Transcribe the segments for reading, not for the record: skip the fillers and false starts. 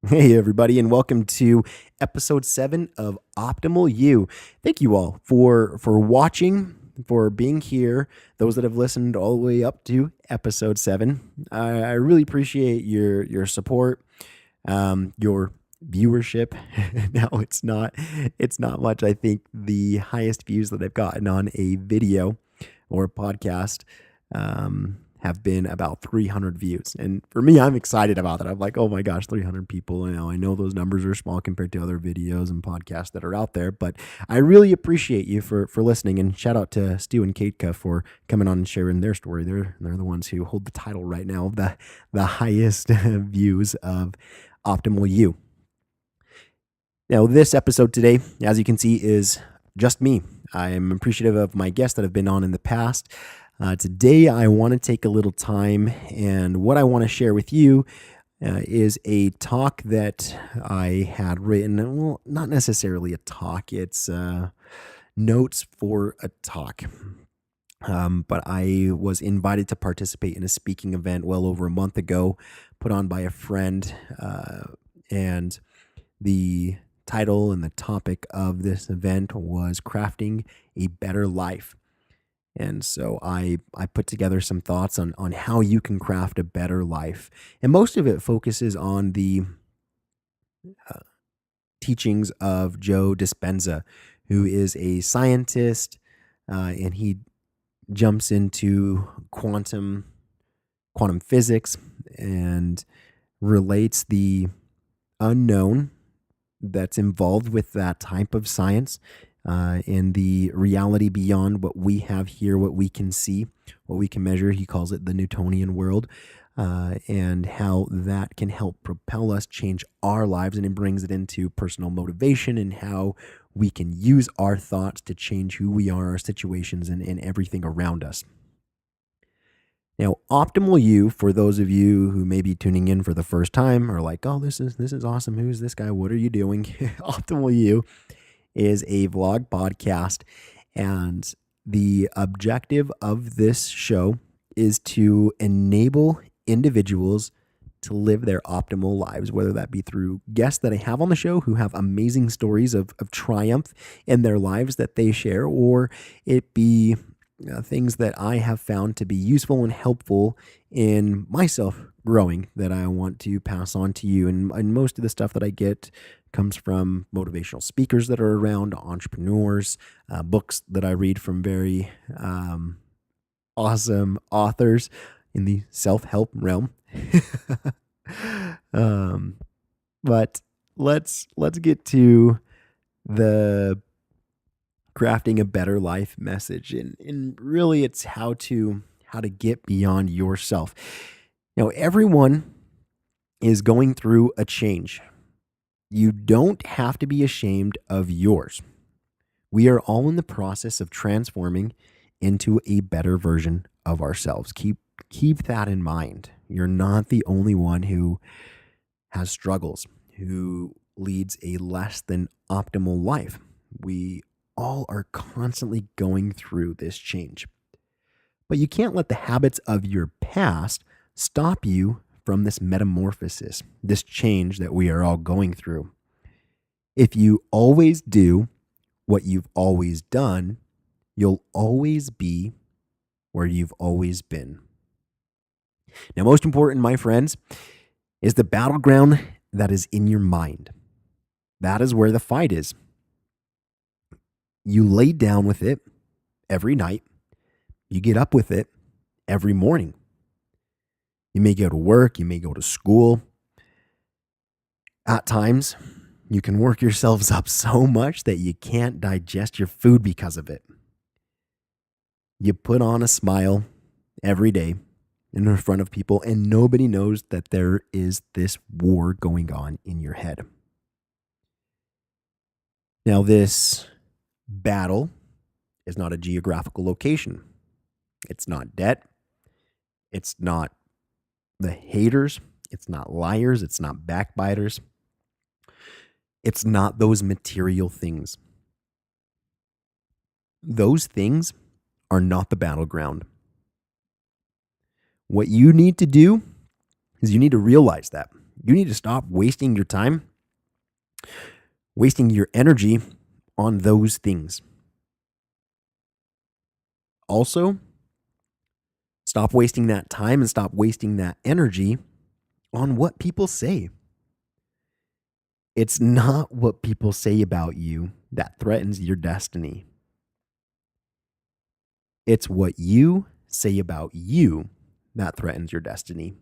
Hey, everybody, and welcome to episode 7 of Optimal You. Thank you all for watching, for being here. Those that have listened all the way up to episode 7, I really appreciate your support, your viewership. Now it's not much. I think the highest views that I've gotten on a video or a podcast have been about 300 views. And for me, I'm excited about that. I'm like, oh my gosh, 300 people. I know those numbers are small compared to other videos and podcasts that are out there, but I really appreciate you for listening. And shout out to Stu and Katka for coming on and sharing their story. They're the ones who hold the title right now of the highest views of Optimal You. Now, this episode today, as you can see, is just me. I am appreciative of my guests that have been on in the past. Today, I want to take a little time, and what I want to share with you is a talk that I had written. Well, not necessarily a talk, it's notes for a talk. But I was invited to participate in a speaking event well over a month ago, put on by a friend, and the title and the topic of this event was Crafting a Better Life. And so I put together some thoughts on how you can craft a better life. And most of it focuses on the uh, teachings of Joe Dispenza, who is a scientist, and he jumps into quantum physics and relates the unknown that's involved with that type of science, and the reality beyond what we have here, what we can see, what we can measure. He calls it the Newtonian world, and how that can help propel us, change our lives, and it brings it into personal motivation and how we can use our thoughts to change who we are, our situations, and everything around us. Now, Optimal You, for those of you who may be tuning in for the first time, are like, oh, this is awesome. Who's this guy? What are you doing? Optimal You is a vlog podcast, and the objective of this show is to enable individuals to live their optimal lives, whether that be through guests that I have on the show who have amazing stories of triumph in their lives that they share, or it be things that I have found to be useful and helpful in myself growing that I want to pass on to you. And most of the stuff that I get comes from motivational speakers that are around, entrepreneurs, books that I read from very awesome authors in the self-help realm. But let's get to the crafting a better life message, and really it's how to get beyond yourself. Everyone is going through a change. You don't have to be ashamed of yours. We are all in the process of transforming into a better version of ourselves. Keep that in mind. You're not the only one who has struggles, who leads a less than optimal life. We all are constantly going through this change. But you can't let the habits of your past stop you from this metamorphosis, this change that we are all going through. If you always do what you've always done, you'll always be where you've always been. Now, most important, my friends, is the battleground that is in your mind. That is where the fight is. You lay down with it every night. You get up with it every morning. You may go to work. You may go to school. At times, you can work yourselves up so much that you can't digest your food because of it. You put on a smile every day in front of people, and nobody knows that there is this war going on in your head. Now, this battle is not a geographical location. It's not debt. It's not the haters. It's not liars. It's not backbiters. It's not those material things. Those things are not the battleground. What you need to do is you need to realize that. You need to stop wasting your time, wasting your energy on those things. Also, stop wasting that time and stop wasting that energy on what people say. It's not what people say about you that threatens your destiny. It's what you say about you that threatens your destiny.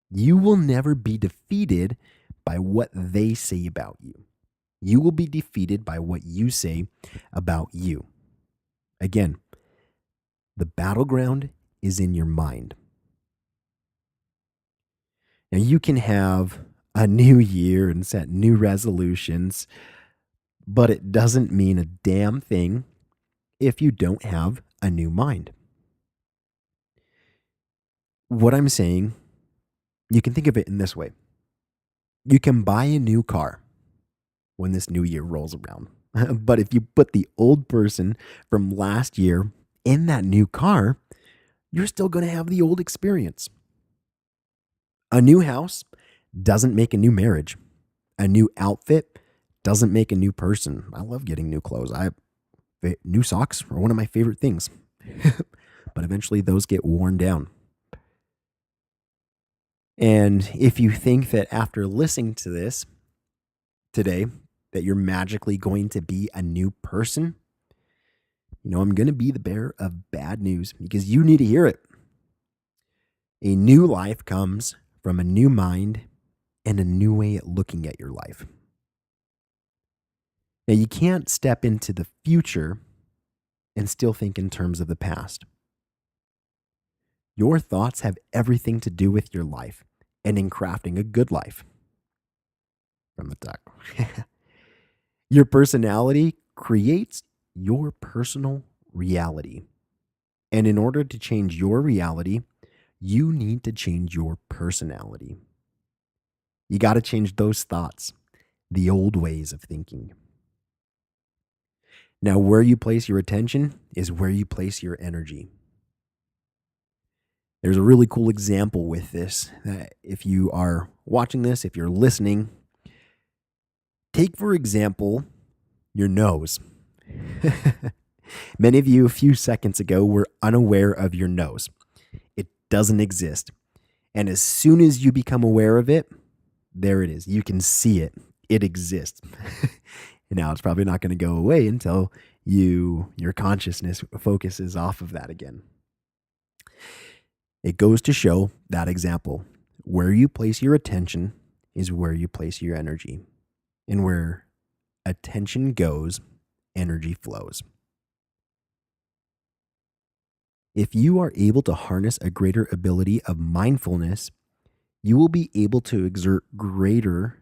You will never be defeated by what they say about you. You will be defeated by what you say about you. Again, the battleground is in your mind. Now, you can have a new year and set new resolutions, but it doesn't mean a damn thing if you don't have a new mind. What I'm saying, you can think of it in this way. You can buy a new car when this new year rolls around. But if you put the old person from last year in that new car, you're still going to have the old experience. A new house doesn't make a new marriage. A new outfit doesn't make a new person. I love getting new clothes. New socks are one of my favorite things. But eventually those get worn down. And if you think that after listening to this today, that you're magically going to be a new person, I'm going to be the bearer of bad news because you need to hear it. A new life comes from a new mind and a new way at looking at your life. Now, you can't step into the future and still think in terms of the past. Your thoughts have everything to do with your life and in crafting a good life. From the duck. Your personality creates your personal reality. And in order to change your reality, you need to change your personality. You got to change those thoughts, the old ways of thinking. Now, where you place your attention is where you place your energy. There's a really cool example with this that if you are watching this, if you're listening, take, for example, your nose. Many of you a few seconds ago were unaware of your nose. It doesn't exist. And as soon as you become aware of it, there it is. You can see it. It exists. Now, it's probably not going to go away until your consciousness focuses off of that again. It goes to show that example. Where you place your attention is where you place your energy. And where attention goes, energy flows. If you are able to harness a greater ability of mindfulness, you will be able to exert greater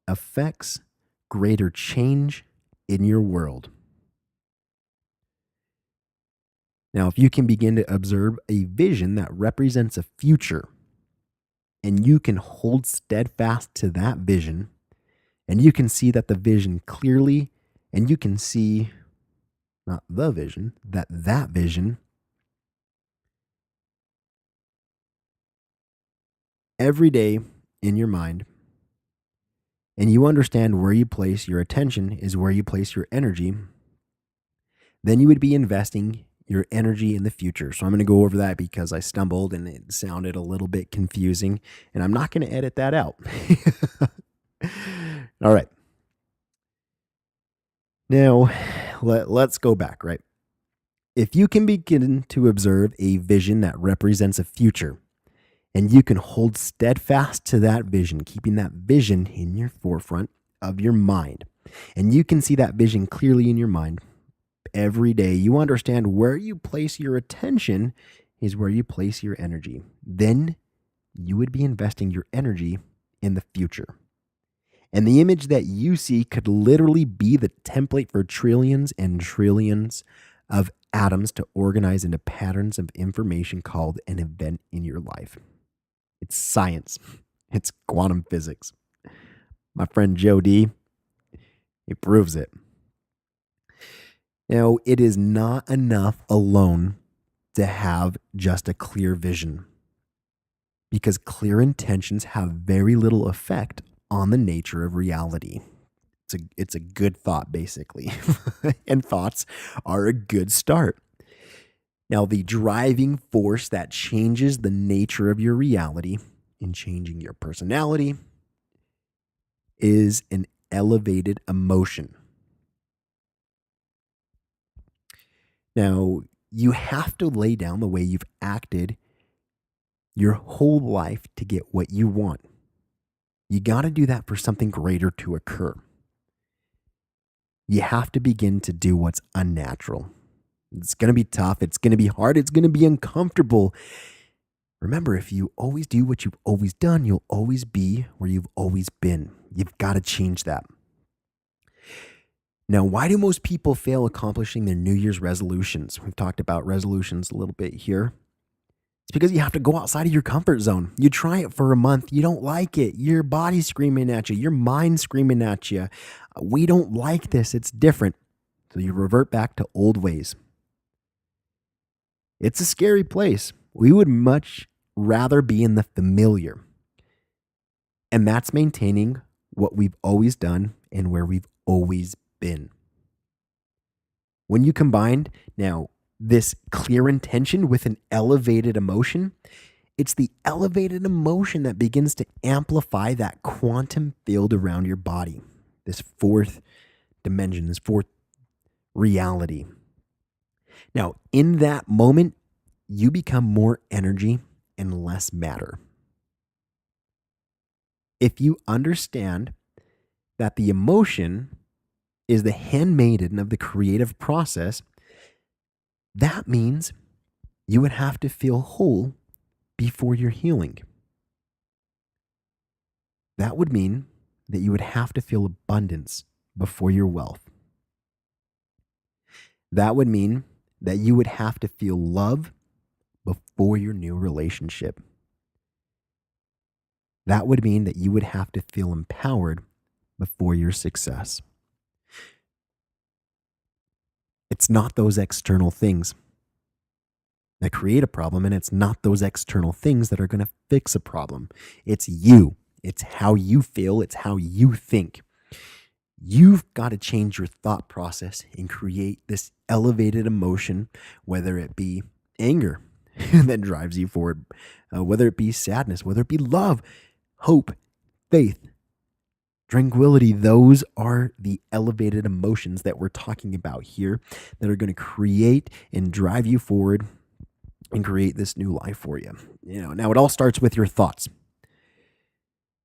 effects, greater change in your world. Now, if you can begin to observe a vision that represents a future, and you can hold steadfast to that vision, and you can see that the vision clearly, and you can see not the vision, that vision every day in your mind, and you understand where you place your attention is where you place your energy, then you would be investing your energy in the future. So I'm going to go over that because I stumbled and it sounded a little bit confusing, and I'm not going to edit that out. All right. Now, let's go back, right? If you can begin to observe a vision that represents a future, and you can hold steadfast to that vision, keeping that vision in your forefront of your mind, and you can see that vision clearly in your mind every day, you understand where you place your attention is where you place your energy. Then you would be investing your energy in the future. And the image that you see could literally be the template for trillions and trillions of atoms to organize into patterns of information called an event in your life. It's science. It's quantum physics. My friend Joe D, he proves it. Now, it is not enough alone to have just a clear vision. because clear intentions have very little effect on the nature of reality. It's a good thought, basically. And thoughts are a good start. Now, the driving force that changes the nature of your reality in changing your personality is an elevated emotion. Now, you have to lay down the way you've acted your whole life to get what you want. You got to do that for something greater to occur. You have to begin to do what's unnatural. It's going to be tough. It's going to be hard. It's going to be uncomfortable. Remember, if you always do what you've always done, you'll always be where you've always been. You've got to change that. Now, why do most people fail accomplishing their New Year's resolutions? We've talked about resolutions a little bit here. It's because you have to go outside of your comfort zone. You try it for a month. You don't like it. Your body's screaming at you. Your mind's screaming at you. We don't like this. It's different. So you revert back to old ways. It's a scary place. We would much rather be in the familiar. And that's maintaining what we've always done and where we've always been. When you combine now this clear intention with an elevated emotion, it's the elevated emotion that begins to amplify that quantum field around your body, this fourth dimension, this fourth reality. Now, in that moment, you become more energy and less matter. If you understand that the emotion is the handmaiden of the creative process, that means you would have to feel whole before your healing. That would mean that you would have to feel abundance before your wealth. That would mean that you would have to feel love before your new relationship. That would mean that you would have to feel empowered before your success. It's not those external things that create a problem, and it's not those external things that are going to fix a problem. It's you. It's how you feel. It's how you think. You've got to change your thought process and create this elevated emotion, whether it be anger that drives you forward, whether it be sadness, whether it be love, hope, faith, tranquility. Those are the elevated emotions that we're talking about here that are going to create and drive you forward and create this new life for you. Now it all starts with your thoughts.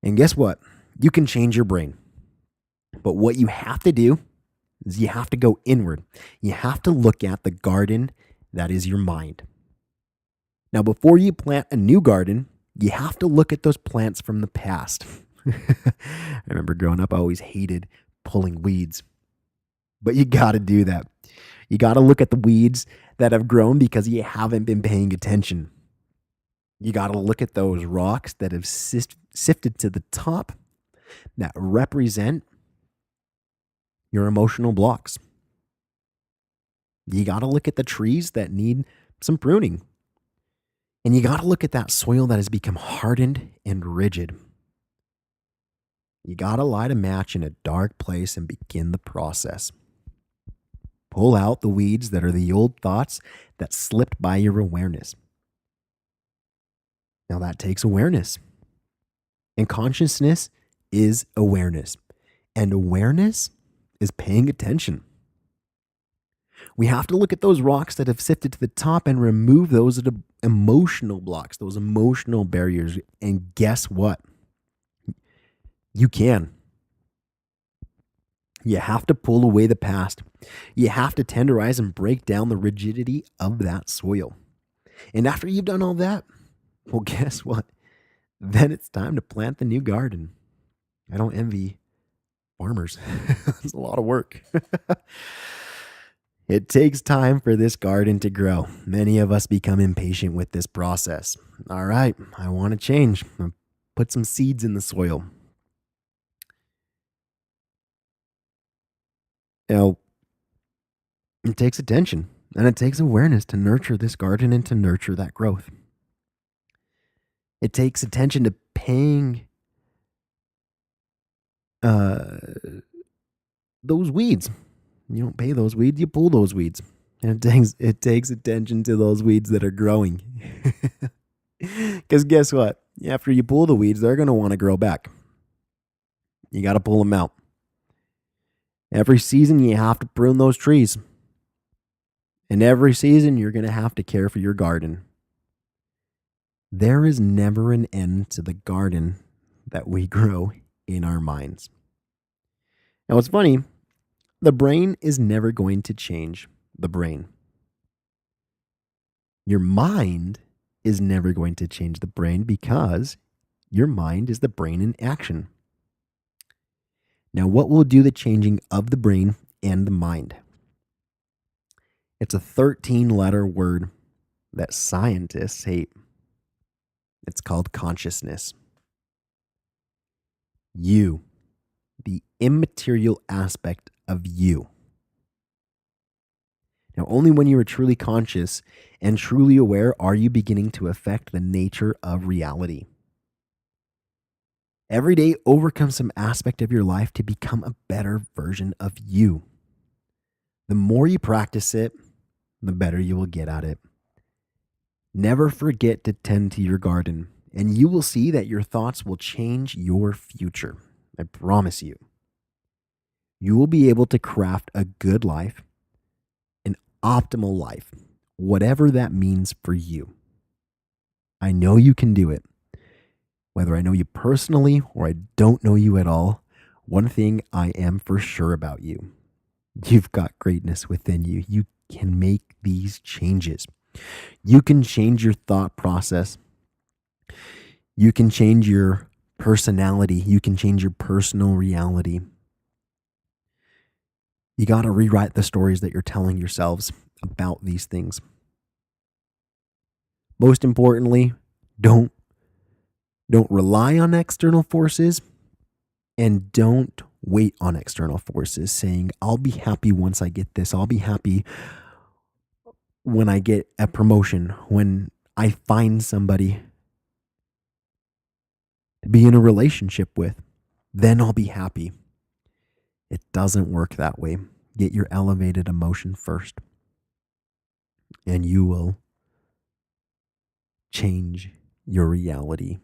And guess what? You can change your brain. But what you have to do is you have to go inward. You have to look at the garden that is your mind. Now, before you plant a new garden, you have to look at those plants from the past. I remember growing up, I always hated pulling weeds. But you got to do that. You got to look at the weeds that have grown because you haven't been paying attention. You got to look at those rocks that have sifted to the top that represent your emotional blocks. You got to look at the trees that need some pruning. And you got to look at that soil that has become hardened and rigid. You got to light a match in a dark place and begin the process. Pull out the weeds that are the old thoughts that slipped by your awareness. Now that takes awareness. And consciousness is awareness. And awareness is paying attention. We have to look at those rocks that have sifted to the top and remove those emotional blocks, those emotional barriers. And guess what? You can. You have to pull away the past. You have to tenderize and break down the rigidity of that soil. And after you've done all that, well, guess what? Then it's time to plant the new garden. I don't envy farmers. It's a lot of work. It takes time for this garden to grow. Many of us become impatient with this process. All right, I want to change. I'll put some seeds in the soil. Now, it takes attention and it takes awareness to nurture this garden and to nurture that growth. It takes attention to paying uh, those weeds. You don't pay those weeds, you pull those weeds. And it takes attention to those weeds that are growing. Because guess what? After you pull the weeds, they're going to want to grow back. You got to pull them out. Every season, you have to prune those trees. And every season, you're going to have to care for your garden. There is never an end to the garden that we grow in our minds. Now, what's funny, the brain is never going to change the brain. Your mind is never going to change the brain because your mind is the brain in action. Now, what will do the changing of the brain and the mind? It's a 13-letter word that scientists hate. It's called consciousness. You, the immaterial aspect of you. Now, only when you are truly conscious and truly aware are you beginning to affect the nature of reality. Every day, overcome some aspect of your life to become a better version of you. The more you practice it, the better you will get at it. Never forget to tend to your garden, and you will see that your thoughts will change your future. I promise you. You will be able to craft a good life, an optimal life, whatever that means for you. I know you can do it. Whether I know you personally or I don't know you at all, one thing I am for sure about you. You've got greatness within you. You can make these changes. You can change your thought process. You can change your personality. You can change your personal reality. You got to rewrite the stories that you're telling yourselves about these things. Most importantly, don't rely on external forces, and don't wait on external forces saying, I'll be happy once I get this. I'll be happy when I get a promotion, when I find somebody to be in a relationship with, then I'll be happy. It doesn't work that way. Get your elevated emotion first, and you will change your reality.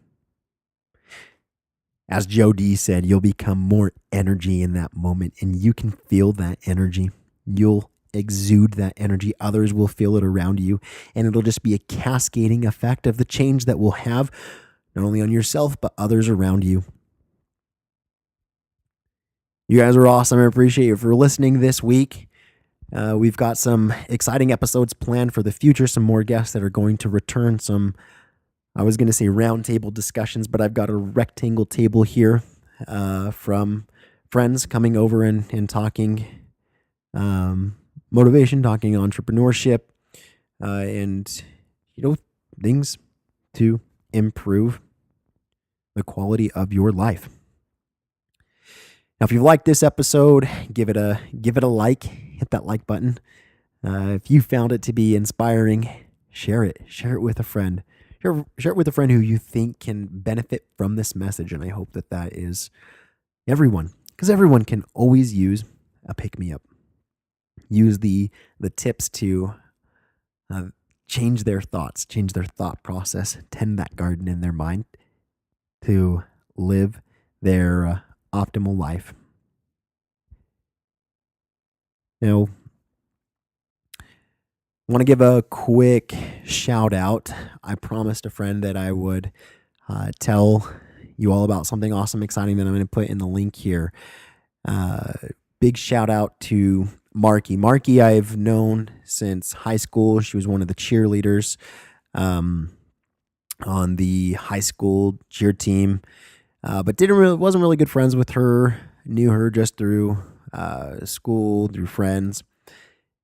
As Joe D said, you'll become more energy in that moment, and you can feel that energy. You'll exude that energy. Others will feel it around you, and it'll just be a cascading effect of the change that will have not only on yourself, but others around you. You guys are awesome. I appreciate you for listening this week. We've got some exciting episodes planned for the future, some more guests that are going to return, I was going to say roundtable discussions, but I've got a rectangle table here from friends coming over and talking motivation, talking entrepreneurship, and, things to improve the quality of your life. Now, if you've liked this episode, give it a like, hit that like button. If you found it to be inspiring, share it with a friend. Share it with a friend who you think can benefit from this message. And I hope that is everyone, because everyone can always use a pick-me-up. Use the tips to change their thoughts, change their thought process, tend that garden in their mind to live their optimal life. Now, I want to give a quick shout out. I promised a friend that I would tell you all about something awesome, exciting that I'm going to put in the link here. Big shout out to Markie. Markie I've known since high school. She was one of the cheerleaders on the high school cheer team, but wasn't really good friends with her. Knew her just through school, through friends,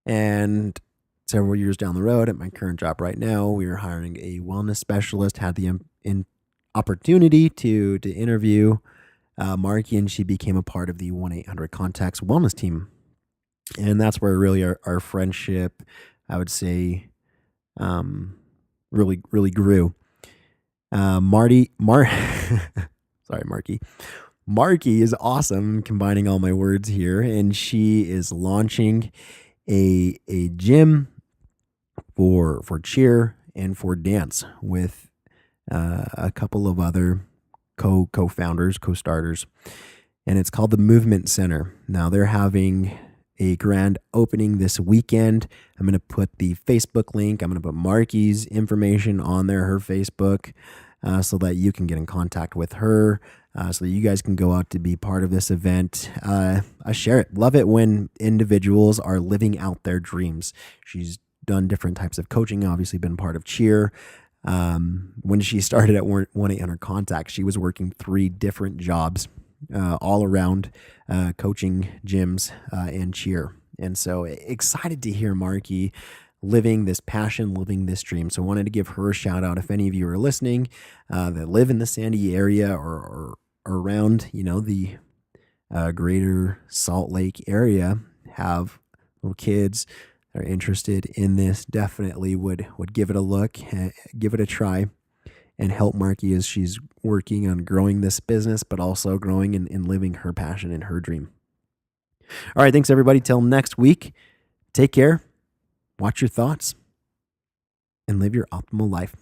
and several years down the road at my current job right now, we are hiring a wellness specialist. Had the opportunity to interview Markie, and she became a part of the 1-800-CONTACTS wellness team. And that's where really our friendship, I would say, really, really grew. Sorry, Markie. Markie is awesome, combining all my words here, and she is launching a gym for cheer and for dance with a couple of other co-founders, co-starters, and it's called the Movement Center. Now they're having a grand opening this weekend. I'm going to put the Facebook link. I'm going to put Markie's information on there, her Facebook, so that you can get in contact with her, so that you guys can go out to be part of this event. I share it. Love it when individuals are living out their dreams. She's done different types of coaching, obviously been part of cheer. When she started at 1-800-CONTACT, she was working 3 different jobs, all around coaching gyms and cheer. And so excited to hear Markie living this passion, living this dream. So wanted to give her a shout out. If any of you are listening that live in the Sandy area or around, the greater Salt Lake area, have little kids that are interested in this, definitely would give it a look, give it a try, and help Markie as she's working on growing this business, but also growing and living her passion and her dream. All right, thanks everybody. Till next week, take care, watch your thoughts, and live your optimal life.